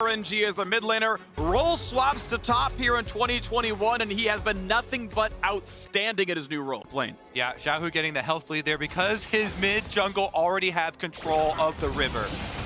RNG is the mid laner. Role swaps to top here in 2021, and he has been nothing but outstanding at his new role. Lane. Yeah, Xiaohu getting the health lead there because his mid jungle already have control of the river.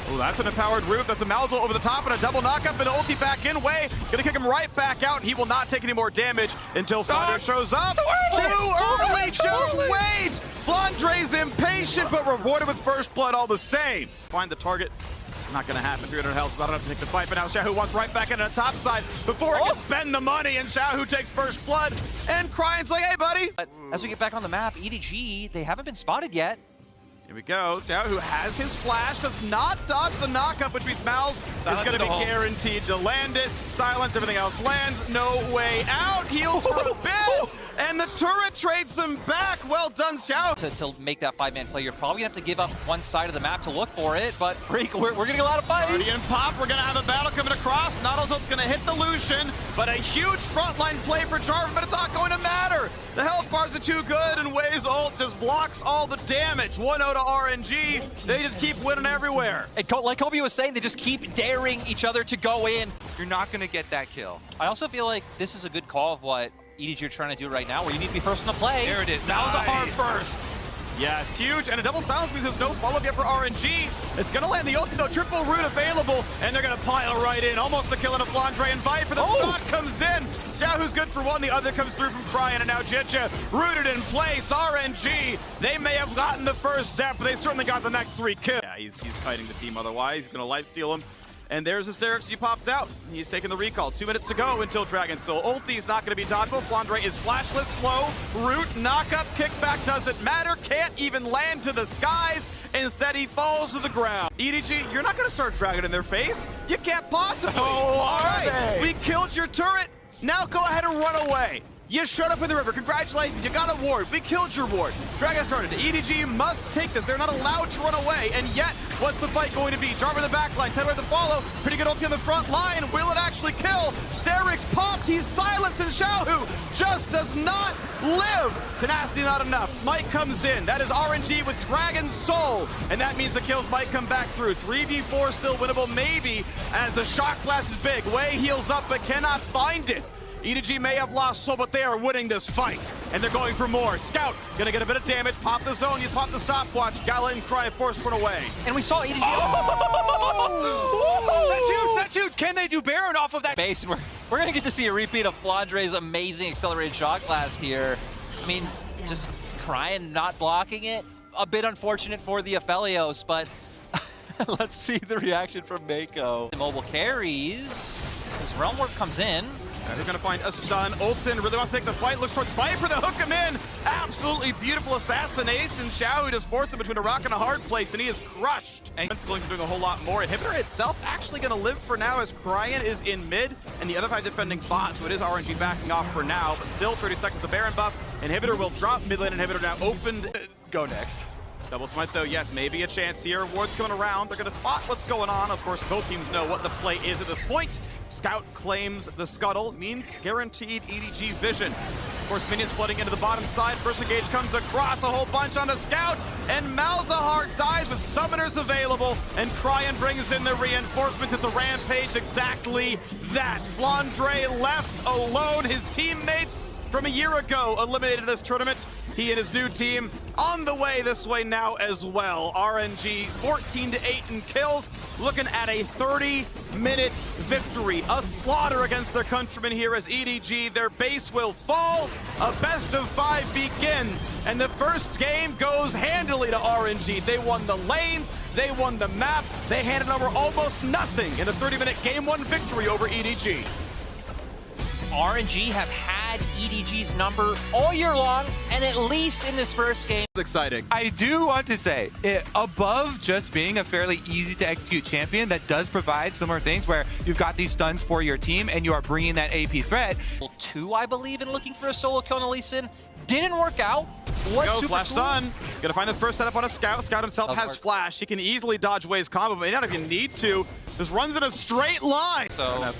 Oh, that's an empowered root. That's a Malzo over the top and a double knockup and an ulti back in way. Gonna kick him right back out. He will not take any more damage until Flandre shows up. Too early, just wait! Flandre's impatient, but rewarded with first blood all the same. Find the target. It's not gonna happen. 300 health, about enough to take the fight, but now Xiaohu wants right back into the top side before he can spend the money, and Xiaohu takes first blood, and Cryan's like, hey, buddy. But as we get back on the map, EDG, they haven't been spotted yet. Here we go. Xiaohu has his flash, does not dodge the knockup, which means Malz is going to be guaranteed to land it. Silence, everything else lands. No way out. Heals for a bit, and the turret trades him back. Well done, Xiaohu. To make that 5-man play, you're probably going to have to give up one side of the map to look for it, but Freak, we're going to get a lot of fights. Guardian pop, we're going to have a battle coming across. Not ult's going to hit the Lucian, but a huge frontline play for Jarvan, but it's not going to matter. The health bars are too good, and Wei's ult just blocks all the damage. 1-0 to RNG. They just keep winning everywhere. And like Kobe was saying, they just keep daring each other to go in. You're not going to get that kill. I also feel like this is a good call of what EDG are trying to do right now, where you need to be first on the play. There it is. That was a hard first. Yes, huge, and a double silence means there's no follow-up yet for RNG. It's gonna land the ult, though, triple root available, and they're gonna pile right in. Almost the kill of Flandre, and Viper, the shot comes in. Xiaohu's good for one, the other comes through from Cryan, and now Jitcha rooted in place. RNG, they may have gotten the first death, but they certainly got the next 3 kills. Yeah, he's fighting the team otherwise. He's gonna lifesteal him. And there's Hysterics, he popped out. He's taking the recall. 2 minutes to go until Dragon Soul. Ulti's not going to be dodgeable. Flandre is flashless, slow. Root, knockup, kickback doesn't matter. Can't even land to the skies. Instead, he falls to the ground. EDG, you're not going to start Dragon in their face. You can't possibly. Oh, all right. We killed your turret. Now go ahead and run away. You showed up in the river. Congratulations, you got a ward. We killed your ward. Dragon started. EDG must take this. They're not allowed to run away. And yet, what's the fight going to be? Jarvan in the back line, 10 ways to follow. Pretty good ulti on the front line. Will it actually kill? Hysterics popped. He's silenced, and Xiaohu just does not live. Tenacity not enough. Smite comes in. That is RNG with Dragon Soul. And that means the kills might come back through. 3v4 still winnable, maybe, as the shock blast is big. Wei heals up, but cannot find it. EDG may have lost soul, but they are winning this fight. And they're going for more. Scout, gonna get a bit of damage. Pop the zone, you pop the stopwatch. Gala and Cry forced run away. And we saw EDG. That's huge, that's huge. Can they do Baron off of that base? And we're gonna get to see a repeat of Flandre's amazing accelerated shock blast here. I mean, just Cryan not blocking it. A bit unfortunate for the Aphelios, but let's see the reaction from Mako. The mobile carries. As Realm Warp comes in. They're going to find a stun. Olsen really wants to take the fight. Looks towards Viper to hook him in. Absolutely beautiful assassination. Xiaohu just forced him between a rock and a hard place, and he is crushed. And it's going to be doing a whole lot more. Inhibitor itself actually going to live for now as Cryan is in mid, and the other 5 defending bot, so it is RNG backing off for now, but still 30 seconds the Baron buff. Inhibitor will drop. Mid lane inhibitor now opened. Go next. Double smite though, yes, maybe a chance here. Ward's coming around. They're going to spot what's going on. Of course, both teams know what the play is at this point. Scout claims the scuttle, means guaranteed EDG vision. Of course, minions flooding into the bottom side. First engage comes across, a whole bunch on a Scout, and Malzahar dies with summoners available, and Cryan brings in the reinforcements. It's a rampage, exactly that. Flandre left alone. His teammates from a year ago eliminated this tournament. He and his new team on the way this way now as well. RNG 14-8 in kills, looking at a 30-minute victory. A slaughter against their countrymen here as EDG. Their base will fall. A best of 5 begins, and the first game goes handily to RNG. They won the lanes, they won the map, they handed over almost nothing in a 30-minute game 1 victory over EDG. RNG have had EDG's number all year long, and at least in this first game. It's exciting. I do want to say, above just being a fairly easy to execute champion that does provide similar things where you've got these stuns for your team and you are bringing that AP threat. 2, I believe, in looking for a solo kill on a Lee Sin. Didn't work out. Go, flash stun. Gonna find the first setup on a Scout. Scout himself has flash. He can easily dodge Wei's combo, but he not even need to. Just runs in a straight line. So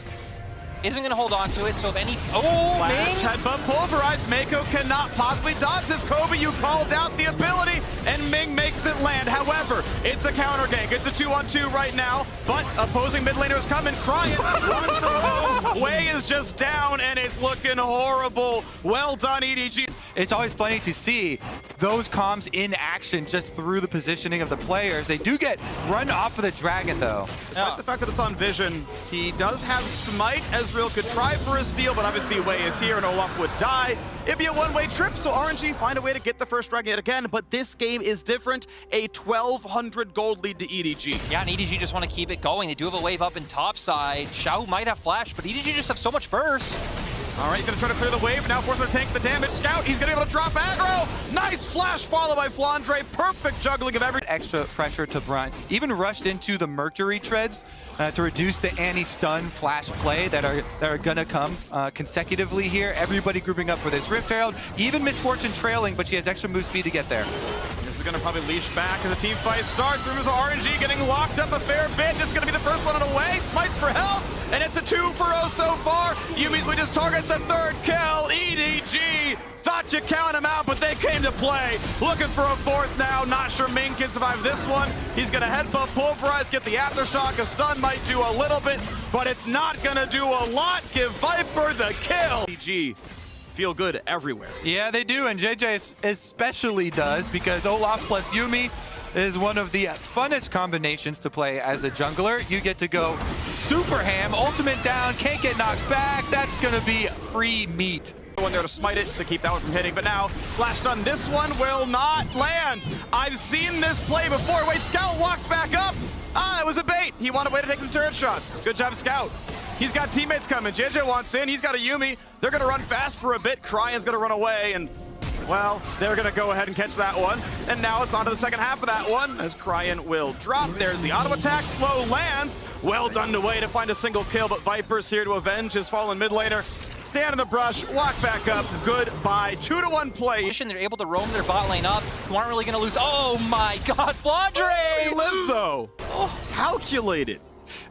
isn't going to hold on to it, so if any... Oh, Flash, Ming! headbutt, pulverized. Mako cannot possibly dodge this. Kobe, you called out the ability, and Ming makes it land. However, it's a counter gank. It's a 2-on-2 right now, but opposing mid laner is coming, crying. Runs from home. Wei is just down, and it's looking horrible. Well done, EDG. It's always funny to see those comms in action just through the positioning of the players. They do get run off of the dragon, though. Despite the fact that it's on Vision, he does have Smite. Ezreal could try for a steal, but obviously Wei is here and Olaf would die. It'd be a one-way trip, so RNG find a way to get the first dragon yet again, but this game is different. A 1,200 gold lead to EDG. Yeah, and EDG just want to keep it going. They do have a wave up in top side. Xiao might have flash, but EDG just have so much burst. All right, he's gonna try to clear the wave, now forcing to tank the damage. Scout, he's gonna be able to drop aggro. Nice flash follow by Flandre. Perfect juggling of every... Extra pressure to Brunt. Even rushed into the Mercury treads to reduce the anti-stun flash play that are gonna come consecutively here. Everybody grouping up for this Rift Herald. Even Misfortune trailing, but she has extra move speed to get there. This is gonna probably leash back as the team fight starts. Rumors of RNG getting locked up a fair bit. This is gonna be the first one on the way. Smites for help, and it's a 2-for-0 so far. Yumi's just targets a third kill. EDG thought you count him out, but they came to play. Looking for a fourth now. Not sure Ming can survive this one. He's gonna headbutt, pulverize, get the aftershock. A stun might do a little bit, but it's not gonna do a lot. Give Viper the kill. EDG feel good everywhere. Yeah, they do, and JJ especially does, because Olaf plus Yumi is one of the funnest combinations to play as a jungler. You get to go super ham, ultimate down, can't get knocked back. That's gonna be free meat. One there to smite it to keep that one from hitting, but now flash stun. This one will not land. I've seen this play before. Wait, Scout walked back up. Ah, it was a bait. He wanted a way to take some turret shots. Good job, Scout. He's got teammates coming. JJ wants in. He's got a Yumi. They're going to run fast for a bit. Cryan's going to run away, and, well, they're going to go ahead and catch that one. And now it's on to the second half of that one, as Cryan will drop. There's the auto attack. Slow lands. Well done to Wei to find a single kill, but Viper's here to avenge his fallen mid laner. Stand in the brush, walk back up, goodbye. 2-to-1 play. They're able to roam their bot lane up. You aren't really going to lose. Oh my god, Flandre! He lives, though. Oh, calculated.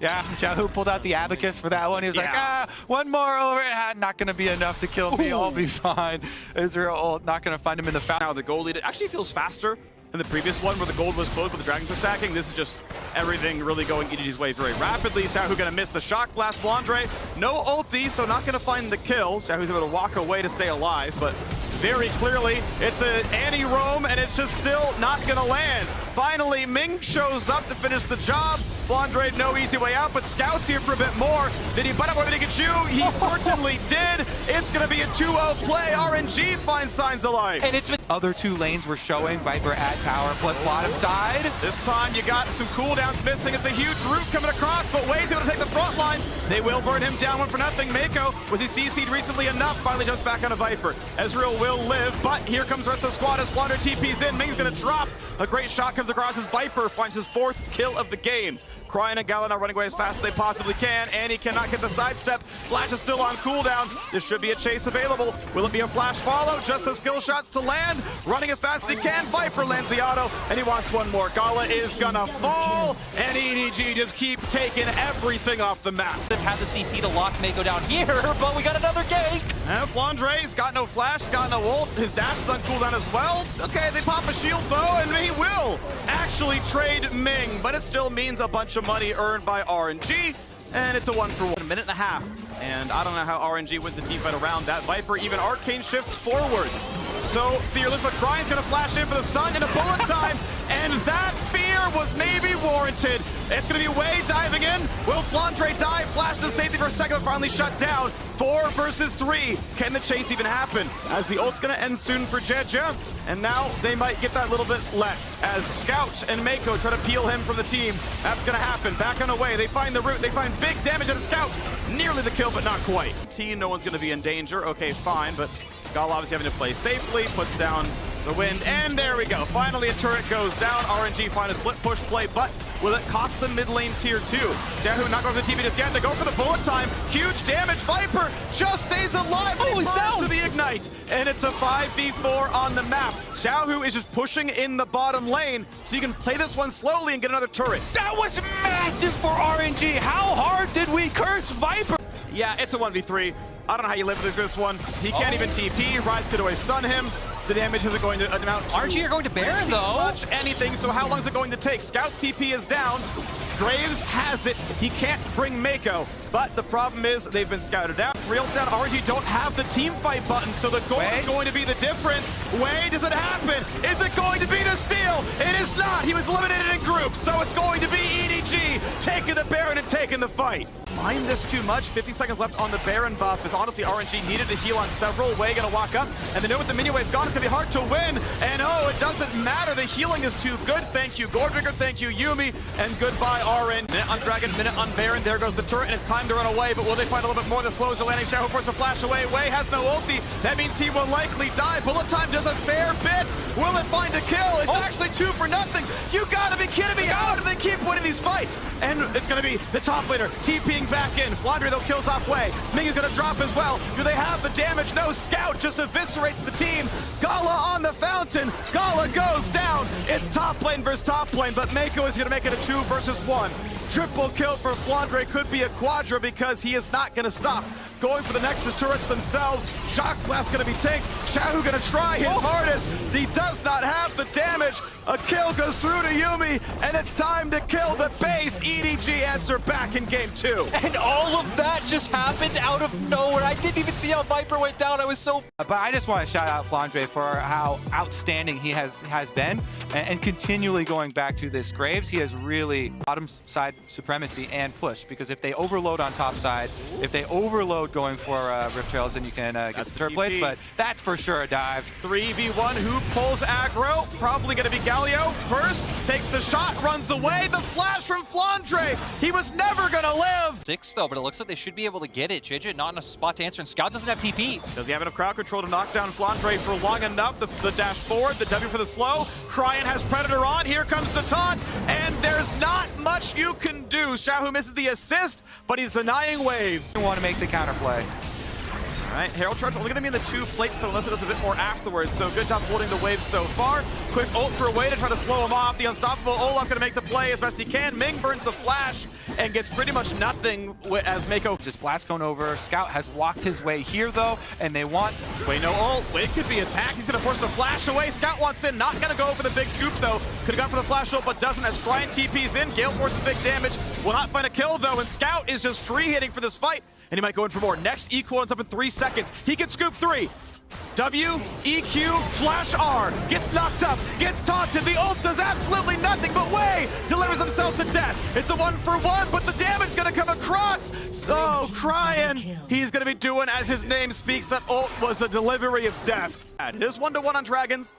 Yeah, Xiao pulled out the abacus for that one. He was like, one more over it. Not going to be enough to kill me. I'll be fine. Israel not going to find him in the foul. Now the gold lead actually feels faster than the previous one where the gold was closed with the dragons were stacking. This is just everything really going EDG's way very rapidly. Xiaohu gonna miss the shock blast. Flandre, no ulti, so not gonna find the kill. Xiaohu's able to walk away to stay alive, but very clearly it's an anti-roam and it's just still not gonna land. Finally, Ming shows up to finish the job. Flandre, no easy way out, but Scout's here for a bit more. Did he butt up more than he could chew? He certainly did. It's gonna be a 2-0 play. RNG finds signs of life. And it's been Other two lanes were showing. Viper at tower plus bottom side. This time you got some cooldowns missing. It's a huge root coming across, but Wei's able to take the front line. They will burn him down 1-0. Mako, was he CC'd recently enough? Finally jumps back on a Viper. Ezreal will live, but here comes the rest of the squad as Flandre TP's in. Ming's gonna drop. A great shot comes across as Viper finds his 4th kill of the game. Cryan and Gala now running away as fast as they possibly can, and he cannot get the sidestep. Flash is still on cooldown. This should be a chase available. Will it be a flash follow? Just the skill shots to land. Running as fast as he can. Viper lands the auto, and he wants one more. Gala is gonna fall, and EDG just keep taking everything off the map. they've had the CC to lock Mako down here, but we got another gank. And Flandre's got no flash, got no ult. His dash is on cooldown as well. Okay, they pop a shield though, and he will actually trade Ming, but it still means a bunch of money earned by RNG, and it's a 1-for-1. 1.5 minutes, and I don't know how RNG wins the team fight around that. Viper even arcane shifts forward. So fearless, but Cryan's gonna flash in for the stun and a bullet time, and that fear was maybe warranted. It's gonna be Wei diving in. Will Flandre die? Flash to safety for a second, but finally shut down. 4 versus 3. Can the chase even happen? As the ult's gonna end soon for Jeja, and now they might get that little bit left. As Scout and Mako try to peel him from the team, that's gonna happen. Back on the way, they find the root, they find big damage on Scout. Nearly the kill, but not quite. No one's gonna be in danger. Okay, fine, but Gala obviously having to play safely, puts down the wind, and there we go. Finally, a turret goes down. RNG find a split push play, but will it cost them mid lane tier 2? Xiaohu not going for the TP just yet. They go for the bullet time. Huge damage. Viper just stays alive. Oh, he's down to the ignite, and it's a 5v4 on the map. Xiaohu is just pushing in the bottom lane, so you can play this one slowly and get another turret. That was massive for RNG. How hard did we curse Viper? Yeah, it's a 1v3. I don't know how you live with this one. He can't even TP. Rise could always stun him. The damage isn't going to amount to RNG are going to Baron, though. much anything, so how long is it going to take? Scout's TP is down. Graves has it. He can't bring Mako. But the problem is they've been scouted out. Real down, RNG don't have the team fight button, so the goal is going to be the difference. Way does it happen? Is it going to be the steal? It is not. He was eliminated in groups, so it's going to be EDG taking the Baron and taking the fight. Mind this too much. 50 seconds left on the Baron buff, as honestly RNG needed to heal on several. Way gonna walk up, and they know with the minion wave gone, it's gonna be hard to win. And oh, it doesn't matter. The healing is too good. Thank you, Gordrigger. Thank you, Yumi. And goodbye, RN. Minute on Dragon, minute on Baron. There goes the turret, and it's time to run away. But will they find a little bit more? The slows are landing. Shadow forces a flash away. Way has no ulti. That means he will likely die. Bullet time does a fair bit. Will it find a kill? It's actually 2 for nothing. You gotta be kidding me. How do they keep winning these fights? And it's gonna be the top laner TPing back in. Flandre though kills off Way. Ming is gonna drop as well. Do they have the damage? No. Scout just eviscerates the team. Gala on the fountain. Gala goes down. It's top lane versus top lane, but Mako is gonna make it a 2 versus 1. Triple kill for Flandre, could be a quadra because he is not gonna stop. Going for the Nexus turrets themselves. Shock Blast gonna be tanked. Shahu gonna try his hardest. He does not have the damage. A kill goes through to Yumi, and it's time to kill the base. EDG answer back in game 2. And all of that just happened out of nowhere. I didn't even see how Viper went down. I was so... But I just want to shout out Flandre for how outstanding he has been, and continually going back to this Graves. He has really bottom side supremacy and push, because if they overload on top side, if they overload going for Rift Trails, then you can get the turret blades, but that's for sure a dive. 3v1, who pulls aggro? Probably gonna be Galio first, takes the shot, runs away. The flash from Flandre. He was never gonna live. 6 though, but it looks like they should be able to get it. JJ not in a spot to answer, and Scout doesn't have TP. Does he have enough crowd control to knock down Flandre for long enough? The dash forward, the W for the slow. Cryan has Predator on. Here comes the taunt, and there's not much you can do. Shahu misses the assist, but he's denying waves. You want to make the counterplay. All right, Herald Charge only going to be in the 2 plates, so unless it does a bit more afterwards. So good job holding the waves so far. Quick ult for a way to try to slow him off. The unstoppable Olaf going to make the play as best he can. Ming burns the flash and gets pretty much nothing as Mako. Just blast cone over. Scout has walked his way here though, and they want... Wait, no ult. Wait, could be attacked. He's going to force the flash away. Scout wants in. Not going to go for the big scoop though. Could have gone for the flash ult, but doesn't as Cryan TP's in. Gale forces big damage. Will not find a kill though, and Scout is just free hitting for this fight. And he might go in for more. Next equal ends up in 3 seconds. He can scoop 3. W, EQ, flash R. Gets knocked up, gets taunted. The ult does absolutely nothing, but Way delivers himself to death. It's a 1-for-1, but the damage is going to come across. So, Cryan, he's going to be doing as his name speaks. That ult was the delivery of death. It is 1-to-1 on Dragons,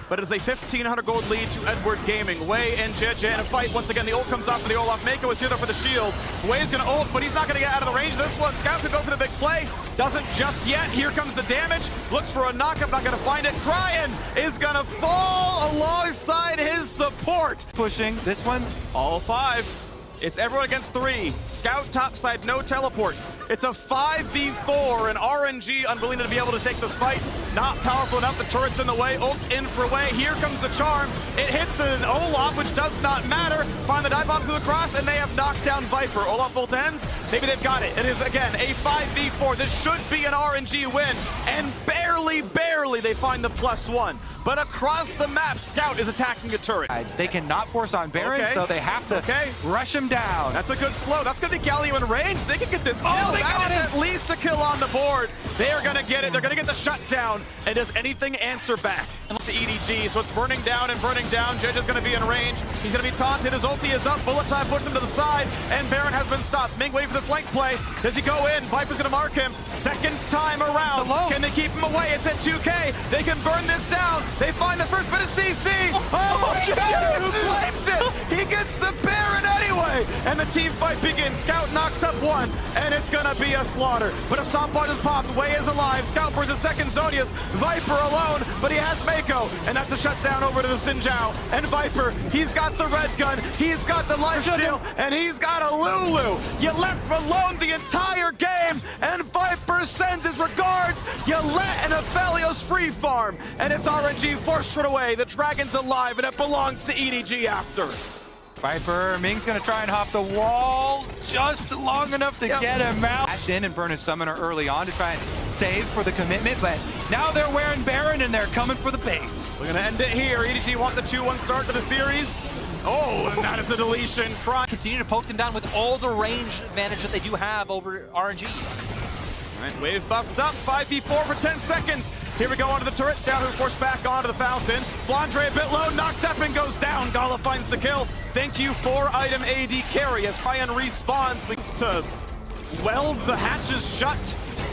but it is a 1,500 gold lead to Edward Gaming. Way and JJ in a fight. Once again, the ult comes off for the Olaf. Mako is here though for the shield. Way is going to ult, but he's not going to get out of the range of this one. Scout could go for the big play. Doesn't just yet. Here comes the damage. Looks for a knockup, not going to find it. Cryan is going to fall alongside his support. Pushing this one. All 5. It's everyone against 3. Scout topside, no teleport. It's a 5v4, and RNG unwilling to be able to take this fight. Not powerful enough. The turret's in the way. Ult's in for Way. Here comes the charm. It hits an Olaf, which does not matter. Find the dive bomb to the cross, and they have knocked down Viper. Olaf ult ends. Maybe they've got it. It is, again, a 5v4. This should be an RNG win, and barely they find the +1. But across the map, Scout is attacking a turret. They cannot force on Baron, so they have to rush him down. That's a good slow. That's going to be Galio in range. They can get this kill. Oh, they got it. At least a kill on the board. They are going to get it. They're going to get the shutdown. And does anything answer back? To EDG, so it's burning down and burning down. Judge is going to be in range. He's going to be taunted. His ulti is up. Bullet time puts him to the side, and Baron has been stopped. Ming waiting for the flank play. Does he go in? Viper's going to mark him. Second time around. Can they keep him away? It's at 2K. They can burn this down. They find the first bit of CC. Oh, Judge, who claims it? He gets the Baron anyway. And the team fight begins. Scout knocks up 1, and it's going to be a slaughter. But a stomp point is popped. Way is alive. Scout burns a second Zonius. Viper alone, but he has Mako, and that's a shutdown over to the Sinjao. And Viper, he's got the red gun, he's got the lifesteal, and he's got a Lulu. You left him alone the entire game, and Viper sends his regards. You let an Aphelios free farm, and it's RNG forced it away. The Dragon's alive, and it belongs to EDG after. Viper, Ming's gonna try and hop the wall just long enough to get him out. rush in and burn a summoner early on to try and save for the commitment, but now they're wearing Baron and they're coming for the base. We're gonna end it here. EDG want the 2-1 start to the series. Oh, and that is a deletion. Continue to poke them down with all the range advantage that they do have over RNG. All right, wave buffed up, 5v4 for 10 seconds. Here we go onto the turret. Xiaohu forced back onto the fountain. Flandre a bit low, knocked up and goes down. Gala finds the kill. Thank you for item AD carry as Cryan respawns. Leads to weld the hatches shut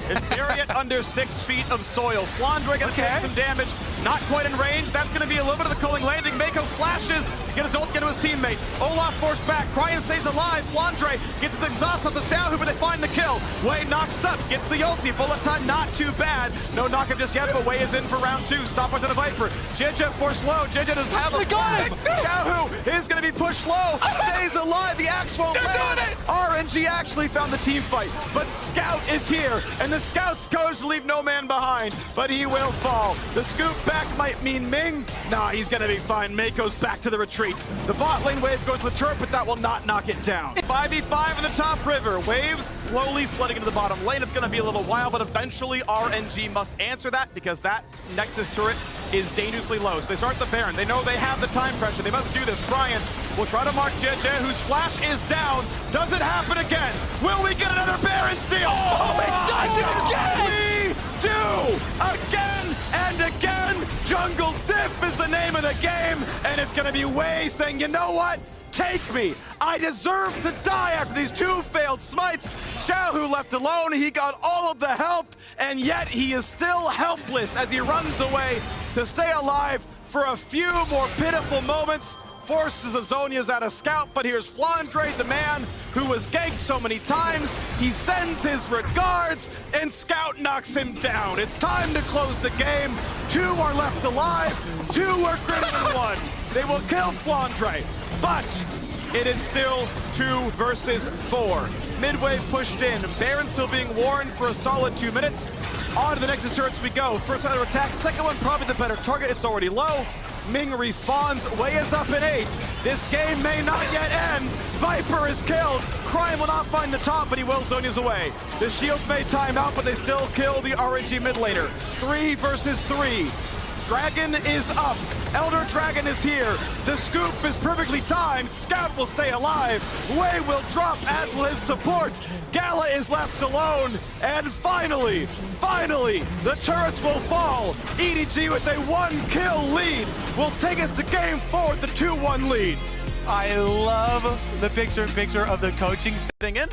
and bury it under 6 feet of soil. Flandre gonna take some damage. Not quite in range. That's gonna be a little bit of the cooling landing. Mako flashes. Get his ult, get to his teammate. Olaf forced back. Cryan stays alive. Flandre gets his exhaust off the Xiaohu, but they find the kill. Wei knocks up, gets the ulti. Bullet time not too bad. No knock up just yet, but Wei is in for round 2. Stop onto the Viper. JJ forced low. JJ does have a got him. Xiaohu is gonna be pushed low. Stays alive. The axe won't land. RNG actually found the team fight, but Scout is here, and the Scout's goes to leave no man behind, but he will fall. The scoop back might mean Ming. Nah, he's gonna be fine. Mako's back to the retreat. The bot lane wave goes to the turret, but that will not knock it down. 5v5 in the top river. Waves slowly flooding into the bottom lane. It's gonna be a little while, but eventually RNG must answer that because that Nexus turret is dangerously low. So they start the Baron. They know they have the time pressure. They must do this. Cryan will try to mark JJ, whose flash is down. Does it happen again? Will we get another Baron steal? Oh, it does it again! We do! Again and again! Jungle Diff is the name of the game, and it's gonna be Wei saying, you know what? Take me! I deserve to die after these 2 failed smites. Xiaohu left alone, he got all of the help, and yet he is still helpless as he runs away to stay alive for a few more pitiful moments. Forces Azonia's out of Scout, but here's Flandre, the man who was ganked so many times. He sends his regards, and Scout knocks him down. It's time to close the game. 2 are left alive, 2 are greater than 1. They will kill Flandre, but it is still 2 versus 4. Midwave pushed in. Baron still being warned for a solid 2 minutes. On to the Nexus turrets we go. First one to attack, second one probably the better target. It's already low. Ming respawns. Wei is up in 8. This game may not yet end. Viper is killed. Cryan will not find the top, but he will Zonia's away. The shields may time out, but they still kill the RNG mid laner. 3 versus 3. Dragon is up. Elder Dragon is here. The scoop is perfectly timed. Scout will stay alive. Wei will drop, as will his support. Gala is left alone. And finally, the turrets will fall. EDG with a 1-kill lead will take us to game 4 with the 2-1 lead. I love the picture of the coaching Thing in?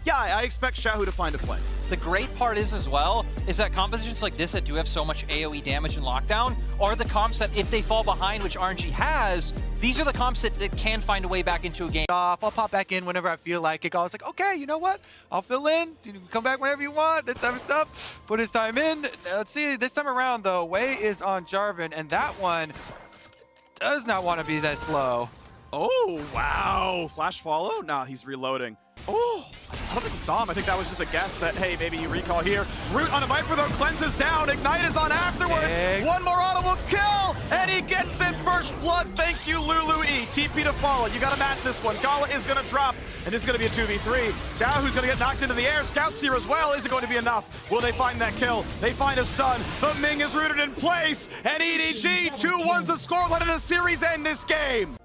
Yeah, I expect Xiaohu to find a play. The great part is as well, is that compositions like this that do have so much AoE damage and lockdown are the comps that if they fall behind, which RNG has, these are the comps that can find a way back into a game. I'll pop back in whenever I feel like it. I was like, okay, you know what? I'll fill in. You can come back whenever you want. That type of stuff. Put his time in. Let's see. This time around, though, Wei is on Jarvan, and that one does not want to be that slow. Oh, wow. Flash follow? Nah, he's reloading. Oh, I don't think he saw him. I think that was just a guess that, hey, maybe you recall here. Root on a Viper, though, cleanses down. Ignite is on afterwards. One more audible kill, and he gets it. First blood. Thank you, Lulu E. TP to follow. You got to match this one. Gala is going to drop, and this is going to be a 2v3. Xiaohu's going to get knocked into the air. Scout's here as well. Is it going to be enough? Will they find that kill? They find a stun, but Ming is rooted in place, and EDG 2-1's the scoreline of the series and this game.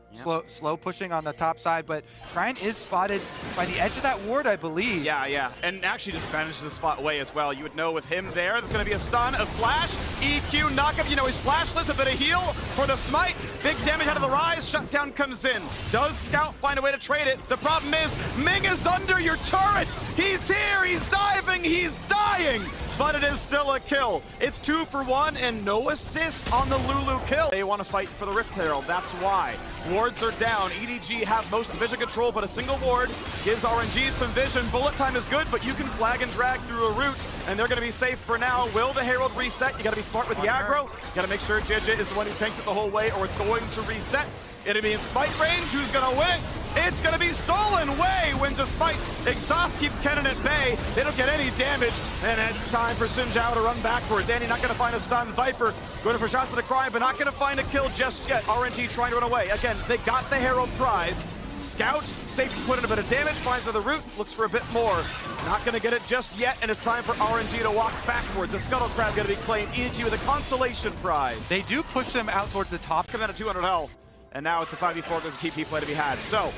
Slow pushing on the top side, but Cryan is spotted by the edge of that ward, I believe. Yeah, and actually just managed the spot away as well. You would know with him there, there's going to be a stun, a flash, EQ, knockup. You know he's flashless, a bit of heal for the smite. Big damage out of the rise, shutdown comes in. Does Scout find a way to trade it? The problem is, Ming is under your turret. He's here, he's diving, he's dying. But it is still a kill. It's 2 for 1 and no assist on the Lulu kill. They want to fight for the Rift Herald, that's why. Wards are down. EDG have most vision control, but a single ward gives RNG some vision. Bullet time is good, but you can flag and drag through a route, and they're going to be safe for now. Will the Herald reset? You got to be smart with the aggro. You got to make sure JJ is the one who tanks it the whole way, or it's going to reset. It'll be in smite range. Who's going to win? It's going to be stolen. Wei wins a smite. Exhaust keeps Kennen at bay. They don't get any damage. And it's time for Xin Zhao to run backwards. Danny not going to find a stun. Viper going for shots to the Cryan, but not going to find a kill just yet. RNG trying to run away. Again, they got the Herald prize. Scout, safety put in a bit of damage, finds another route, looks for a bit more. Not gonna get it just yet, and it's time for RNG to walk backwards. The Scuttle Crab gonna be claimed. EDG with a consolation prize. They do push them out towards the top. Coming out of 200 health, and now it's a 5v4, there's a TP play to be had. So,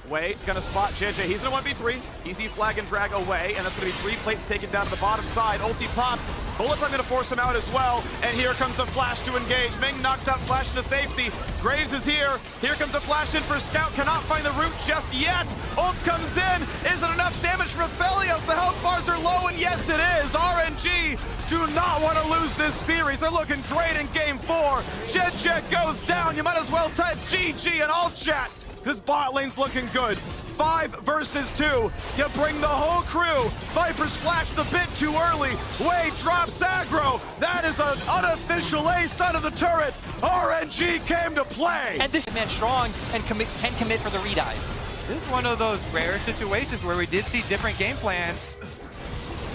Wei gonna spot JJ. He's in a 1v3. Easy flag and drag away, and that's gonna be 3 plates taken down to the bottom side. Ulti popped. Bullet time gonna force him out as well. And here comes the flash to engage. Ming knocked out, flash into safety. Graves is here. Here comes the flash in for Scout. Cannot find the route just yet. Ult comes in. Is it enough damage from Aphelios? The health bars are low, and yes it is. RNG do not want to lose this series. They're looking great in game 4. JJ goes down. You might as well type GG in all chat. This bot lane's looking good. 5 versus 2. You bring the whole crew. Viper's flashed a bit too early. Wei drops aggro. That is an unofficial ace out of the turret. RNG came to play. And this man strong and can commit for the redive. This is one of those rare situations where we did see different game plans.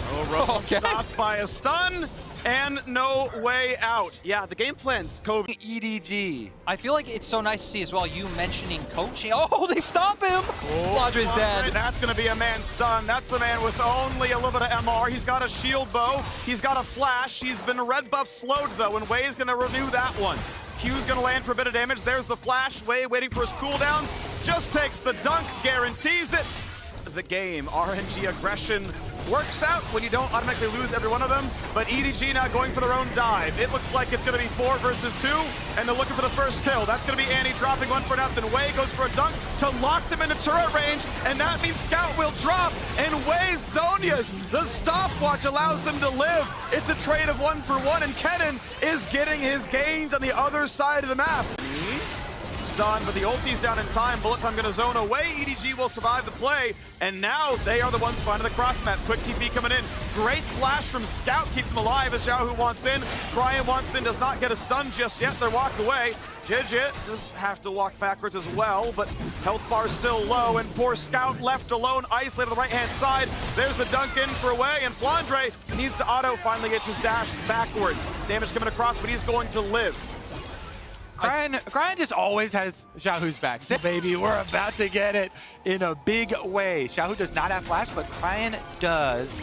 Oh, stopped by a stun. And no way out. Yeah, the game plan's Kobe. EDG. I feel like it's so nice to see as well, you mentioning coaching. Oh, they stomp him! Flandre's dead. That's gonna be a man stun. That's a man with only a little bit of MR. He's got a shield bow. He's got a flash. He's been red buff slowed though, and Wei's gonna renew that one. Q's gonna land for a bit of damage. There's the flash. Wei waiting for his cooldowns. Just takes the dunk, guarantees it. The game, RNG aggression works out when you don't automatically lose every one of them, but EDG now going for their own dive. It looks like it's going to be 4 versus 2, and they're looking for the first kill. That's going to be Annie dropping one for nothing. Wei goes for a dunk to lock them into turret range, and that means Scout will drop, and Wei's Zonia's. The stopwatch allows them to live. It's a trade of 1 for 1, and Kennen is getting his gains on the other side of the map. Done, but the ulti's down in time. Bullet time gonna zone away. EDG will survive the play, and now they are the ones finding the cross map. Quick TP coming in. Great flash from Scout, keeps him alive as Xiaohu wants in. Cryan wants in, does not get a stun just yet. They're walked away. JJ does have to walk backwards as well, but health bar still low, and poor Scout left alone, isolated on the right-hand side. There's the dunk in for Wei, and Flandre needs to auto, finally gets his dash backwards. Damage coming across, but he's going to live. Cryan just always has Xiaohu's back. Baby, we're about to get it in a big way. Xiaohu does not have flash, but Cryan does.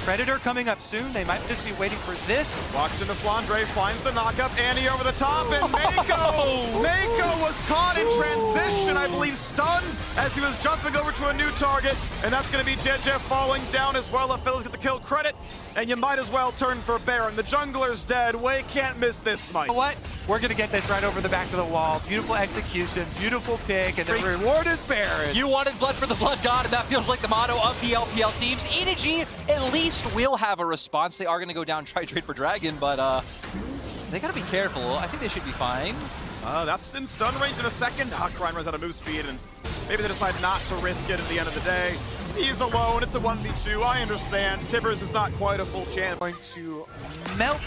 Predator coming up soon. They might just be waiting for this. Walks into Flandre, finds the knockup. Annie over the top, and Mako was caught in transition, I believe stunned as he was jumping over to a new target. And that's going to be JJ falling down as well. Aphelios get the kill credit, and you might as well turn for Baron. The jungler's dead. Wei can't miss this smite. You know what? We're going to get this right over the back of the wall. Beautiful execution, beautiful pick, and the reward is Baron. You wanted blood for the blood god, and that feels like the motto of the LPL teams. EDG at least will have a response. They are going to go down and try trade for Dragon, but they got to be careful. I think they should be fine. That's in stun range in a second. Cryan runs out of move speed, and maybe they decide not to risk it at the end of the day. He's alone. It's a 1v2. I understand. Tibbers is not quite a full champ. Going to melt.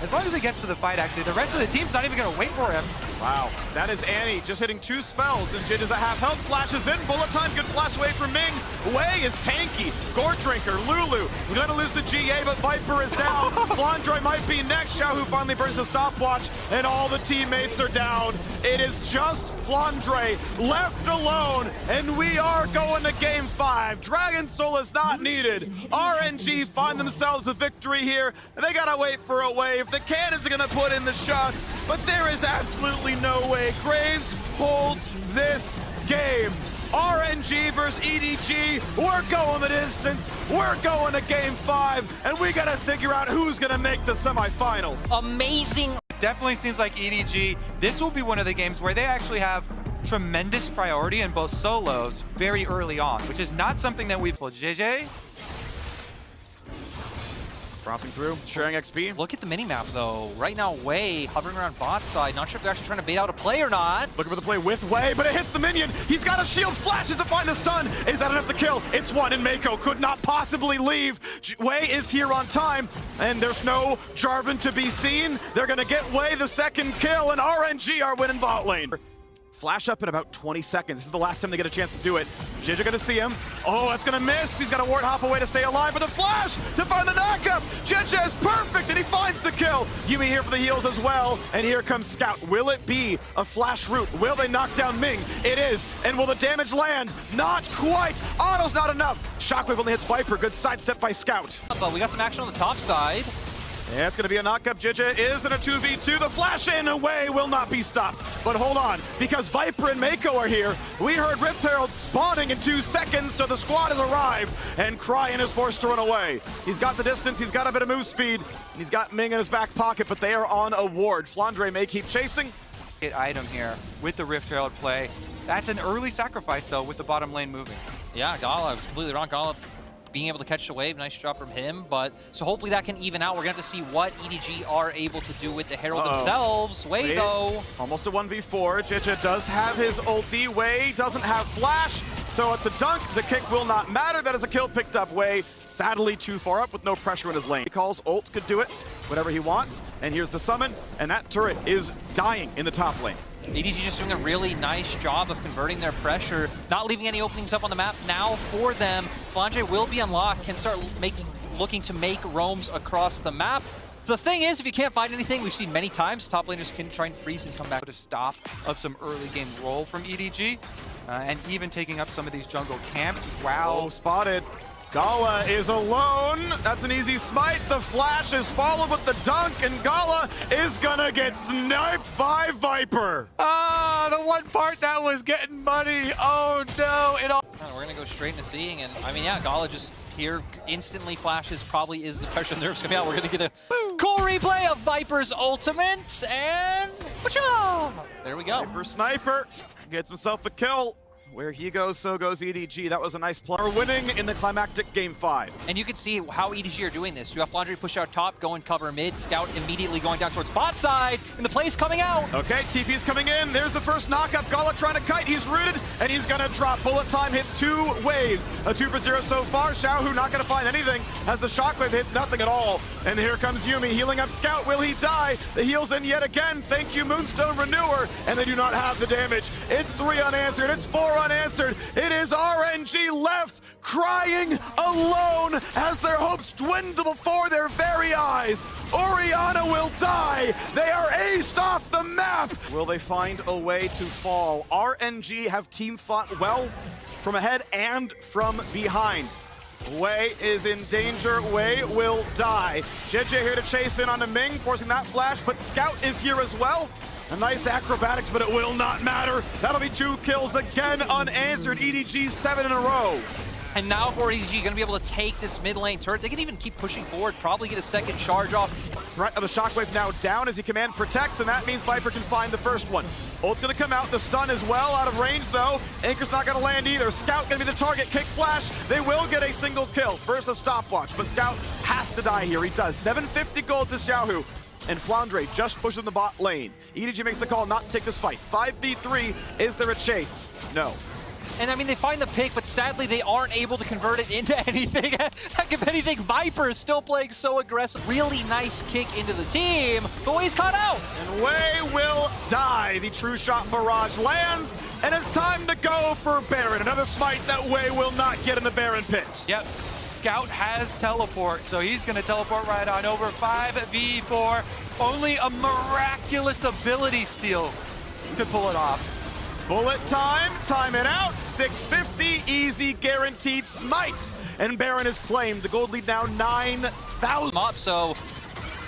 As long as it gets to the fight, actually, the rest of the team's not even going to wait for him. Wow, that is Annie just hitting 2 spells, and Jid is at half health, flashes in, bullet time, good flash away from Ming. Wei is tanky, Gore Drinker, Lulu, we're gonna lose the GA, but Viper is down. Flandre might be next. Xiaohu finally burns the stopwatch, and all the teammates are down. It is just Flandre left alone, and we are going to game 5. Dragon Soul is not needed. RNG find themselves a victory here, and they gotta wait for a wave. The cannons are gonna put in the shots, but there is absolutely no way. Graves holds this game. RNG versus EDG, we're going the distance, we're going to game 5, and we gotta figure out who's gonna make the semifinals. Amazing. Definitely seems like EDG, this will be one of the games where they actually have tremendous priority in both solos very early on, which is not something that we've... JJ? Crossing through, sharing XP. Look at the mini-map, though. Right now, Wei hovering around bot side. Not sure if they're actually trying to bait out a play or not. Looking for the play with Wei, but it hits the minion. He's got a shield, flashes to find the stun. Is that enough to kill? It's 1, and Mako could not possibly leave. Wei is here on time, and there's no Jarvan to be seen. They're going to get Wei the second kill, and RNG are winning bot lane. Flash up in about 20 seconds. This is the last time they get a chance to do it. JJ gonna see him. Oh, that's gonna miss. He's got a ward hop away to stay alive with a flash to find the knockup. JJ is perfect, and he finds the kill. Yuumi here for the heals as well, and here comes Scout. Will it be a flash route? Will they knock down Ming? It is, and will the damage land? Not quite. Auto's not enough. Shockwave only hits Viper. Good sidestep by Scout. But we got some action on the top side. Yeah, it's going to be a knockup. JJ is in a 2v2. The flash in away will not be stopped. But hold on, because Viper and Mako are here. We heard Rift Herald spawning in 2 seconds, so the squad has arrived, and Cryan is forced to run away. He's got the distance, he's got a bit of move speed, and he's got Ming in his back pocket, but they are on a ward. Flandre may keep chasing. Hit item here with the Rift Herald play. That's an early sacrifice, though, with the bottom lane moving. Yeah, Gala, I was completely wrong. Gala being able to catch the wave, nice job from him, but so hopefully that can even out. We're gonna have to see what EDG are able to do with the Herald themselves. Wei though. Almost a 1v4. JJ does have his ulti. Wei doesn't have flash, so it's a dunk. The kick will not matter. That is a kill picked up. Wei sadly too far up with no pressure in his lane. He calls ult could do it, whatever he wants, and here's the summon, and that turret is dying in the top lane. EDG just doing a really nice job of converting their pressure, not leaving any openings up on the map now for them. Flandre will be unlocked, can start looking to make roams across the map. The thing is, if you can't find anything, we've seen many times, top laners can try and freeze and come back. To stop of some early game roll from EDG, and even taking up some of these jungle camps. Wow. Oh, spotted. Gala is alone. That's an easy smite. The flash is followed with the dunk, and Gala is gonna get sniped by Viper. Ah, the one part that was getting muddy. Oh no, it all. We're gonna go straight into seeing, and I mean, yeah, Gala just here instantly flashes. Probably is the pressure nerves coming out. We're gonna get a cool replay of Viper's ultimate, and there we go. Viper sniper gets himself a kill. Where he goes, so goes EDG. That was a nice play. We're winning in the climactic game 5. And you can see how EDG are doing this. You have Flandre push out top, go and cover mid, Scout immediately going down towards bot side, and the play's coming out. Okay, TP's coming in. There's the first knockup. Gala trying to kite. He's rooted, and he's gonna drop. Bullet time hits 2 waves. A 2 for 0 so far. Xiaohu not gonna find anything as the shockwave hits nothing at all. And here comes Yuumi healing up Scout. Will he die? The heals in yet again. Thank you, Moonstone Renewer. And they do not have the damage. It's 3 unanswered. It's 4 unanswered. It is RNG left, crying alone as their hopes dwindle before their very eyes. Orianna will die. They are aced off the map. Will they find a way to fall? RNG have team fought well from ahead and from behind. Wei is in danger. Wei will die. JJ here to chase in onto Ming, forcing that flash, but Scout is here as well. A nice acrobatics, but it will not matter. That'll be 2 kills again unanswered. EDG 7 in a row. And now for EDG, gonna be able to take this mid lane turret. They can even keep pushing forward, probably get a second charge off. Threat of the shockwave now down as he command protects, and that means Viper can find the first one. Ult's gonna come out, the stun is well out of range though. Anchor's not gonna land either. Scout gonna be the target, kick flash. They will get a single kill. First a stopwatch, but Scout has to die here. He does. 750 gold to Xiaohu. And Flandre just pushing the bot lane. EDG makes the call not to take this fight. 5v3, is there a chase? No. And I mean, they find the pick, but sadly they aren't able to convert it into anything. Heck, if anything, Viper is still playing so aggressive. Really nice kick into the team, but Wei's caught out. And Wei will die. The true shot barrage lands, and it's time to go for Baron. Another smite that Wei will not get in the Baron pit. Yep. Scout has teleport, so he's going to teleport right on over. 5v4. Only a miraculous ability steal to pull it off. Bullet time, time it out. 650, easy guaranteed smite. And Baron is claimed. The gold lead now 9,000. Up, so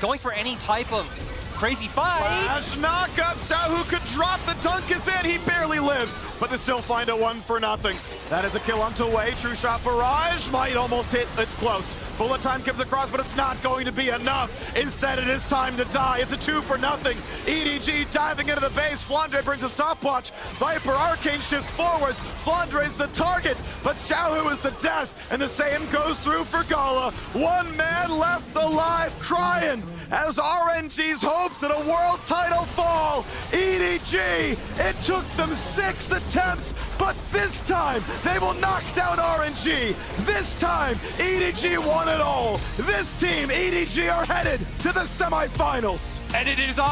going for any type of crazy fight. Flash knockup. Xiaohu could drop. The dunk is in. He barely lives, but they still find a 1 for nothing. That is a kill onto Wei. True shot barrage might almost hit. It's close. Bullet time comes across, but it's not going to be enough. Instead, it is time to die. It's a 2 for nothing. EDG diving into the base. Flandre brings a stopwatch. Viper Arcane shifts forwards. Flandre is the target, but Xiaohu is the death, and the same goes through for Gala. 1 man left alive, crying as RNG's hopes at a world title fall. EDG, it took them 6 attempts, but this time they will knock down RNG. This time, EDG won it all. This team, EDG, are headed to the semifinals. And it is all